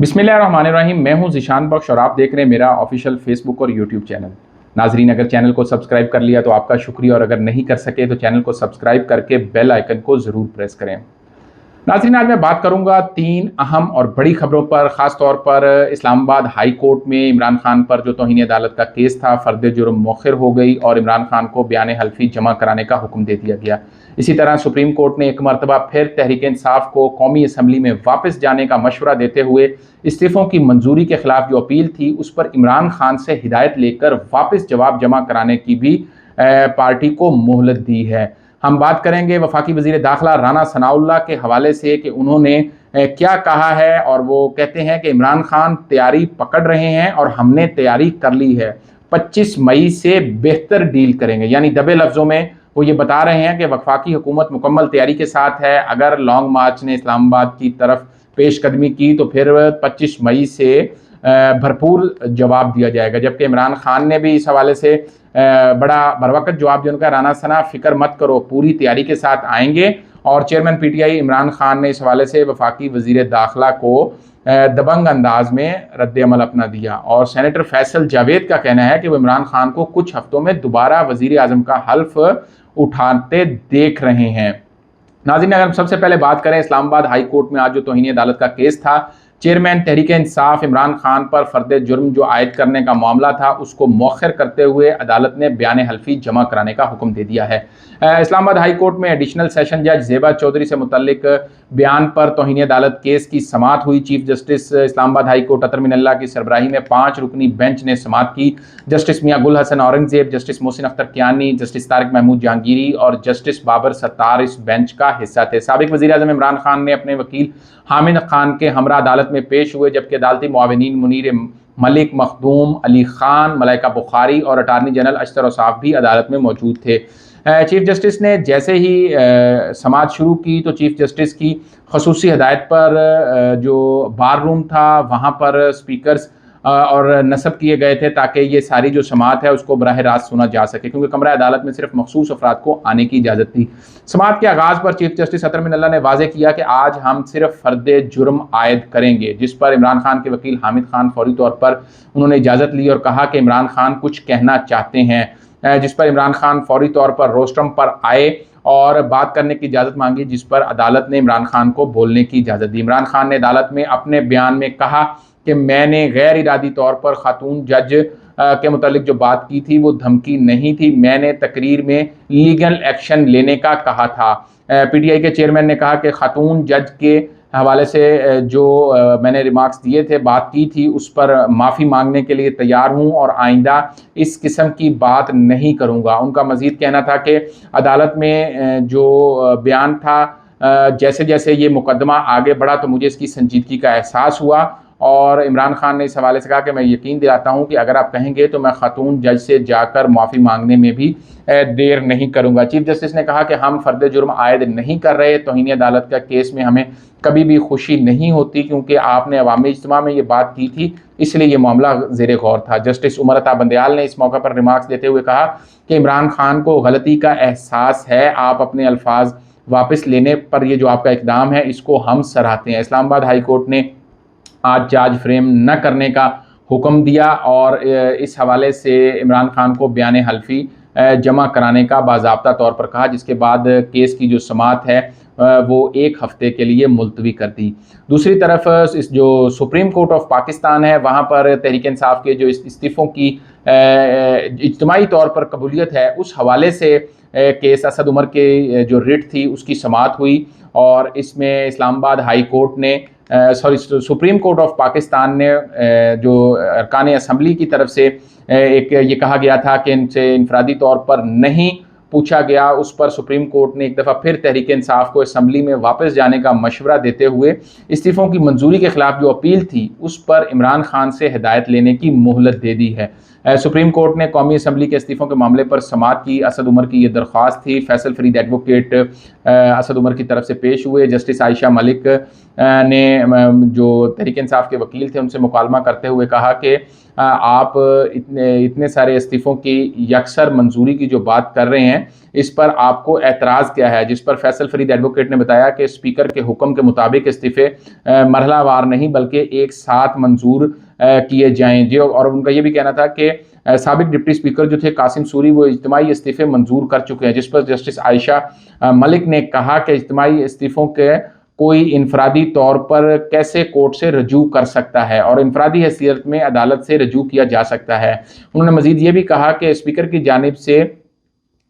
बिस्मिल्लाहिर्रहमानिर्रहीम। मैं हूं ज़ीशान बख्श और आप देख रहे हैं मेरा ऑफिशियल फेसबुक और यूट्यूब चैनल। नाजरीन, अगर चैनल को सब्सक्राइब कर लिया तो आपका शुक्रिया, और अगर नहीं कर सके तो चैनल को सब्सक्राइब करके बेल आइकन को ज़रूर प्रेस करें। नाज़रीन, आज मैं बात करूंगा 3 अहम और बड़ी खबरों पर। ख़ास तौर पर इस्लामाबाद हाई कोर्ट में इमरान खान पर जो तौहीन अदालत का केस था, फ़र्द जुर्म मौखिर हो गई और इमरान खान को बयान हल्फी जमा कराने का हुक्म दे दिया गया। इसी तरह सुप्रीम कोर्ट ने एक मरतबा फिर तहरीक इंसाफ को कौमी असम्बली में वापस जाने का मशवरा देते हुए इस्तीफ़ों की मंजूरी के खिलाफ जो अपील थी उस पर इमरान खान से हिदायत लेकर वापस जवाब जमा कराने की भी पार्टी को मोहलत दी है। हम बात करेंगे वफाकी वज़ीर दाखिला राना सनाउल्लाह के हवाले से कि उन्होंने क्या कहा है, और वो कहते हैं कि इमरान खान तैयारी पकड़ रहे हैं और हमने तैयारी कर ली है, 25 मई से बेहतर डील करेंगे। यानी दबे लफ्ज़ों में वो ये बता रहे हैं कि वफाकी हुकूमत मुकम्मल तैयारी के साथ है। अगर लॉन्ग मार्च ने इस्लामाबाद की तरफ पेशकदमी की तो फिर 25 मई से भरपूर जवाब दिया जाएगा। जबकि इमरान खान ने भी इस हवाले से बड़ा बरवक़्त जवाब दिया। उनका राना सना, फ़िक्र मत करो, पूरी तैयारी के साथ आएंगे। और चेयरमैन पीटीआई इमरान खान ने इस हवाले से वफाकी वज़ीर दाखिला को दबंग अंदाज में रद्द-ए-अमल अपना दिया। और सेनेटर फैसल जावेद का कहना है कि वो इमरान खान को कुछ हफ्तों में दोबारा वज़ीर आज़म का हल्फ उठाते देख रहे हैं। नाज़रीन, अगर हम सबसे पहले बात करें इस्लामाबाद हाई कोर्ट में आज जो तौहीन अदालत का केस था, चेयरमैन तहरीक इंसाफ इमरान खान पर फ़र्द जुर्म जो आयद करने का मामला था उसको मौखर करते हुए अदालत ने बयान हल्फी जमा कराने का हुक्म दे दिया है। इस्लामाबाद हाई कोर्ट में एडिशनल सेशन जज ज़ेबा चौधरी से मुतल्लिक बयान पर तौहीन अदालत केस की समाअत हुई। Chief justice Islamabad high court Athar Minallah की सरबराही में 5 रुकनी बेंच ने समाअत की। जस्टिस मियां गुल हसन औरंगजेब, जस्टिस मोहसिन अख्तर कियानी, जस्टिस तारिक महमूद जहांगीरी और जस्टिस बाबर सत्तार इस बेंच का हिस्सा थे। साबिक वज़ीर आज़म इमरान खान ने अपने वकील हामिद खान के हमरा अदालत में पेश हुए, जबकि अदालती मुआविनीन मुनीर मलिक, मखदूम अली खान, मलाइका बुखारी और अटारनी जनरल अशतर औसाफ भी अदालत में मौजूद थे। चीफ जस्टिस ने जैसे ही समाअत शुरू की तो चीफ जस्टिस की खसूसी हदायत पर जो बार रूम था वहाँ पर स्पीकर्स और नस्ब किए गए थे ताकि ये सारी जो समाअत है उसको बराह रास्त सुना जा सके, क्योंकि कमरा अदालत में सिर्फ मखसूस अफराद को आने की इजाज़त थी। समाअत के आगाज़ पर चीफ जस्टिस अतर मिनल्ला ने वाज़े किया कि आज हम सिर्फ फ़र्द जुर्म आयद करेंगे, जिस पर इमरान खान के वकील हामिद खान फौरी तौर पर उन्होंने इजाज़त ली और कहा कि इमरान खान कुछ कहना चाहते हैं, जिस पर इमरान खान फौरी तौर पर रोस्ट्रम पर आए और बात करने की इजाज़त मांगी, जिस पर अदालत ने इमरान खान को बोलने की इजाज़त दी। इमरान खान ने अदालत में अपने बयान में कहा कि मैंने गैर इरादी तौर पर खातून जज के मुतालिक जो बात की थी वो धमकी नहीं थी, मैंने तकरीर में लीगल एक्शन लेने का कहा था। पीटीआई के चेयरमैन ने कहा कि खातून जज के हवाले से जो मैंने रिमार्क्स दिए थे, बात की थी, उस पर माफ़ी मांगने के लिए तैयार हूँ और आइंदा इस किस्म की बात नहीं करूँगा। उनका मज़ीद कहना था कि अदालत में जो बयान था, जैसे जैसे ये मुकदमा आगे बढ़ा तो मुझे इसकी संजीदगी का एहसास हुआ, और इमरान खान ने इस हवाले से कहा कि मैं यकीन दिलाता हूं कि अगर आप कहेंगे तो मैं खातून जज से जाकर माफ़ी मांगने में भी देर नहीं करूंगा। चीफ जस्टिस ने कहा कि हम फ़र्द जुर्म आयद नहीं कर रहे, तौहीन अदालत का केस में हमें कभी भी खुशी नहीं होती, क्योंकि आपने अवामी इज्तिमा में ये बात की थी, इसलिए ये मामला ज़ेर गौर था। जस्टिस उमर अता बंदयाल ने इस मौके पर रिमार्क्स देते हुए कहा कि इमरान खान को गलती का एहसास है, आप अपने अल्फाज वापस लेने पर ये जो आपका इकदाम है इसको हम सराहते हैं। इस्लामाबाद हाई कोर्ट ने आज चार्ज फ्रेम न करने का हुक्म दिया और इस हवाले से इमरान खान को बयान हल्फी जमा कराने का बाज़ाब्ता तौर पर कहा, जिसके बाद केस की जो समाअत है वो 1 हफ़्ते के लिए मुलतवी कर दी। दूसरी तरफ इस जो सुप्रीम कोर्ट ऑफ पाकिस्तान है वहाँ पर तहरीक इंसाफ के जो इस्तीफ़ों की इज्तिमाई तौर पर कबूलियत है उस हवाले से केस असद उमर के जो रिट थी उसकी समाअत हुई, और इसमें इस्लामाबाद हाई कोर्ट ने सुप्रीम कोर्ट ऑफ पाकिस्तान ने जो अरकान असम्बली की तरफ से एक ये कहा गया था कि इनसे इनफरादी तौर पर नहीं पूछा गया, उस पर सुप्रीम कोर्ट ने एक दफ़ा फिर तहरीक इंसाफ को असम्बली में वापस जाने का मशवरा देते हुए इस्तीफ़ों की मंजूरी के खिलाफ जो अपील थी उस पर इमरान खान से हिदायत लेने की मोहलत दे दी है। सुप्रीम कोर्ट ने कौमी असम्बली के इस्तीफ़ों के मामले पर समाअत की। असद उमर की ये दरख्वास्त थी। फैसल फरीद एडवोकेट असद उमर की तरफ से पेश हुए। जस्टिस आयशा मलिक ने जो तहरीक इंसाफ के वकील थे उनसे मुकालमा करते हुए कहा कि आप इतने सारे इस्तीफ़ों की यकसर मंजूरी की जो बात कर रहे हैं, इस पर आपको एतराज़ क्या है? जिस पर फैसल फरीद एडवोकेट ने बताया कि स्पीकर के हुक्म के मुताबिक इस्तीफ़े मरहलावार नहीं बल्कि एक साथ मंजूर किए जाएँ। जो और उनका ये भी कहना था कि साबिक डिप्टी स्पीकर जो थे कासिम सूरी वो इज्तिमाई इस्तीफ़े मंजूर कर चुके हैं, जिस पर जस्टिस आयशा मलिक ने कहा कि इज्तिमाई इस्तीफ़ों के कोई इनफरादी तौर पर कैसे कोर्ट से रजू कर सकता है और इनफरादी हैसियत में अदालत से रजू किया जा सकता है। उन्होंने मजीद ये भी कहा कि स्पीकर की जानिब से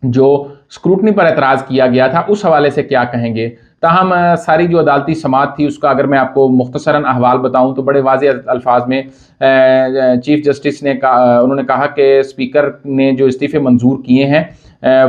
जो स्क्रूटनी पर एतराज़ किया गया था उस हवाले से क्या कहेंगे। ताहम सारी जो अदालती समाअत थी उसका अगर मैं आपको मुख्तसरन अहवाल बताऊं तो बड़े वाज़े अल्फाज में चीफ जस्टिस ने उन्होंने कहा कि स्पीकर ने जो इस्तीफ़े मंजूर किए हैं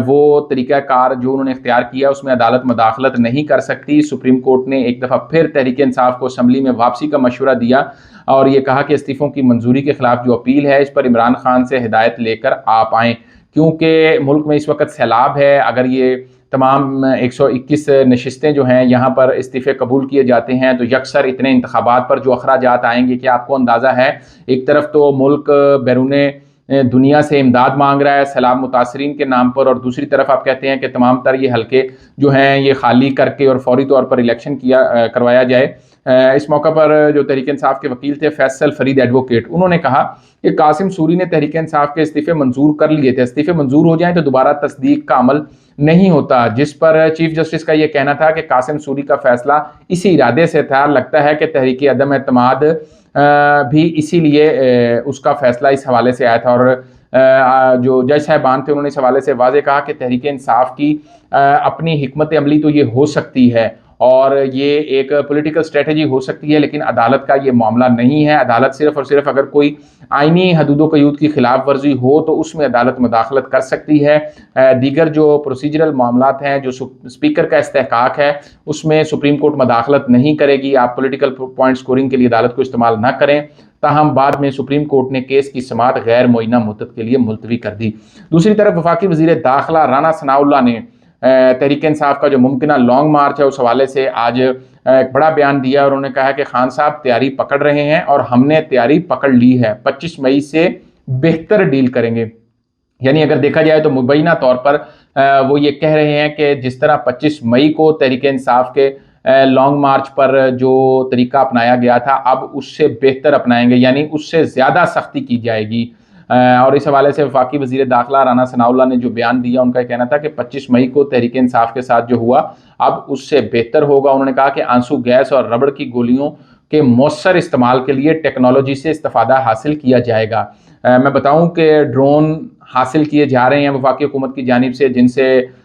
वो तरीक़ाकार जो उन्होंने इख्तियार किया उसमें अदालत मदाखलत नहीं कर सकती। सुप्रीम कोर्ट ने एक दफ़ा फिर तहरीक इंसाफ को असम्बली में वापसी का मशवरा दिया और ये कहा कि इस्तीफ़ों की मंजूरी के ख़िलाफ़ जो अपील है इस पर इमरान खान से हिदायत लेकर आप आएँ, क्योंकि मुल्क में इस वक्त सैलाब है। अगर ये तमाम 121 नशिस्तें जो हैं यहाँ पर इस्तीफ़े कबूल किए जाते हैं तो यकसर इतने इंतखाबात पर जो अखराजात आएंगे कि आपको अंदाज़ा है, एक तरफ तो मुल्क बैरूने दुनिया से इमदाद मांग रहा है सैलाब मुतासरीन के नाम पर, और दूसरी तरफ आप कहते हैं कि तमाम तर ये हल्के जो हैं ये खाली करके और फौरी तौर पर इलेक्शन करवाया जाए। इस मौका पर जो तहरीक इंसाफ के वकील थे फैसल फरीद एडवोकेट, उन्होंने कहा कि कासिम सूरी ने तहरीक इंसाफ के इस्तीफ़े मंजूर कर लिए थे, इस्तीफ़े मंजूर हो जाएं तो दोबारा तस्दीक का अमल नहीं होता। जिस पर चीफ जस्टिस का ये कहना था कि कासिम सूरी का फैसला इसी इरादे से था, लगता है कि तहरीक अदम एतमाद भी इसीलिए उसका फैसला इस हवाले से आया था। और जो जज साहबान थे उन्होंने इस हवाले से वाज़े कहा कि तहरीक इंसाफ की अपनी हिकमत अमली तो ये हो सकती है और ये एक पॉलिटिकल स्ट्रेटजी हो सकती है, लेकिन अदालत का ये मामला नहीं है। अदालत सिर्फ़ और सिर्फ अगर कोई आइनी हदूद क़यूद की खिलाफ वर्जी हो तो उसमें अदालत मुदाखलत कर सकती है। दीगर जो प्रोसीजरल मामलात हैं, जो स्पीकर का इस्तेहकाक है, उसमें सुप्रीम कोर्ट मुदाखलत नहीं करेगी। आप पॉलिटिकल पॉइंट स्कोरिंग के लिए अदालत को इस्तेमाल ना करें। ताहम बाद में सुप्रीम कोर्ट ने केस की समाअत गैर मुअय्यना मुद्दत के लिए मुलतवी कर दी। दूसरी तरफ वफाकी वज़ीर दाखिला राना सनाउल्लाह ने तहरीक इंसाफ का जो मुमकिन लॉन्ग मार्च है उस हवाले से आज एक बड़ा बयान दिया और उन्होंने कहा कि खान साहब तैयारी पकड़ रहे हैं और हमने तैयारी पकड़ ली है, 25 मई से बेहतर डील करेंगे। यानी अगर देखा जाए तो मुबैना तौर पर वो ये कह रहे हैं कि जिस तरह 25 मई को तहरीक इंसाफ के लॉन्ग मार्च पर जो तरीका अपनाया गया था अब उससे बेहतर अपनाएंगे, यानी उससे ज़्यादा सख्ती की जाएगी। और इस हवाले से वफाकी वज़ीर दाखिला राना सनाउल्लाह ने जो बयान दिया उनका कहना था कि 25 मई को तहरीक इंसाफ के साथ जो हुआ अब उससे बेहतर होगा। उन्होंने कहा कि आंसू गैस और रबड़ की गोलियों के मौसर इस्तेमाल के लिए टेक्नोलॉजी से इस्तेफादा हासिल किया जाएगा। मैं बताऊं कि ड्रोन हासिल किए जा रहे हैं वफाकी हुकूमत की जानिब से, जिनसे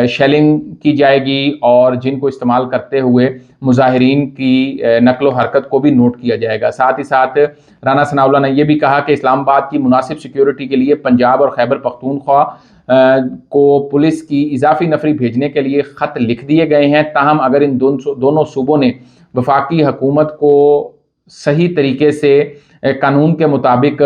शेलिंग की जाएगी और जिनको इस्तेमाल करते हुए मुजाहिरीन की नकलो हरकत को भी नोट किया जाएगा। साथ ही साथ राना सनाउल्लाह ने यह भी कहा कि इस्लामाबाद की मुनासिब सिक्योरिटी के लिए पंजाब और खैबर पख्तूनख्वा को पुलिस की इजाफी नफरी भेजने के लिए ख़त लिख दिए गए हैं। ताहम अगर इन दोनों सूबों ने वफाकी हुकूमत को सही तरीके से कानून के मुताबिक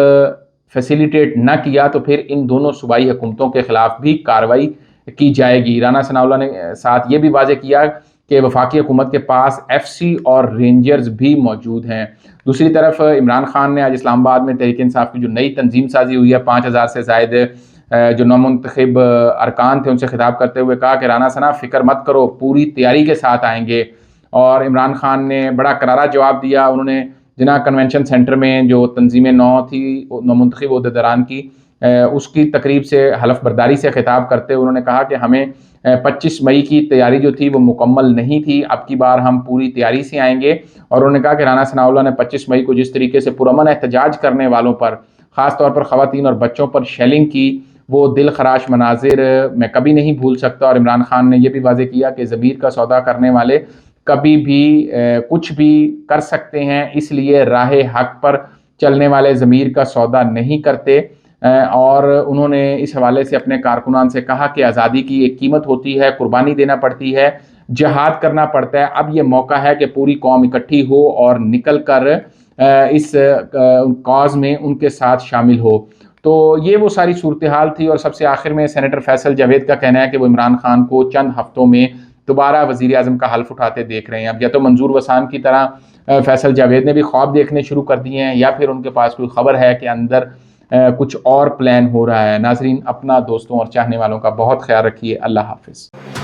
फैसिलिटेट न किया तो फिर इन दोनों सूबाई हुकूमतों के ख़िलाफ़ भी कार्रवाई की जाएगी। राना सनाउल्लाह ने साथ ये भी वाज़े किया कि वफाकी हुकूमत के पास FC और रेंजर्स भी मौजूद हैं। दूसरी तरफ इमरान खान ने आज इस्लामाबाद में तहरीक इंसाफ की जो नई तंजीम साजी हुई है, 5000 से ज़ायद जो नामुंतखब अरकान थे उनसे खिताब करते हुए कहा कि राना सना फ़िक्र मत करो, पूरी तैयारी के साथ आएंगे। और इमरान खान ने बड़ा करारा जवाब दिया। उन्होंने जिना कन्वेंशन सेंटर में जो तंजीम नौ थी नामुंतखब ओहदेदारान की उसकी तकरीब से हलफ बर्दारी से खिताब करते हुए उन्होंने कहा कि हमें 25 मई की तैयारी जो थी वो मुकम्मल नहीं थी, अब की बार हम पूरी तैयारी से आएंगे। और उन्होंने कहा कि राना सनाउल्लाह ने 25 मई को जिस तरीके से पुरअमन एहतजाज करने वालों पर, ख़ास तौर पर ख़वातीन और बच्चों पर शेलिंग की, वो दिल खराश मनाजिर मैं कभी नहीं भूल सकता। और इमरान खान ने यह भी वाज़े किया कि ज़मीर का सौदा करने वाले कभी भी कुछ भी कर सकते हैं, इसलिए राह हक पर चलने वाले ज़मीर का सौदा नहीं करते। और उन्होंने इस हवाले से अपने कारकुनान से कहा कि आज़ादी की एक कीमत होती है, कुर्बानी देना पड़ती है, जिहाद करना पड़ता है। अब ये मौका है कि पूरी कौम इकट्ठी हो और निकल कर इस कॉज में उनके साथ शामिल हो। तो ये वो सारी सूरत हाल थी। और सबसे आखिर में सेनेटर फैसल जावेद का कहना है कि वो इमरान खान को चंद हफ्तों में दोबारा वज़ीर आज़म का हल्फ उठाते देख रहे हैं। अब या तो मंजूर वसान की तरह फैसल जावेद ने भी ख्वाब देखने शुरू कर दिए हैं, या फिर उनके पास कोई खबर है कि अंदर कुछ और प्लान हो रहा है। नाजरीन, अपना, दोस्तों और चाहने वालों का बहुत ख्याल रखिए। अल्लाह हाफिज़।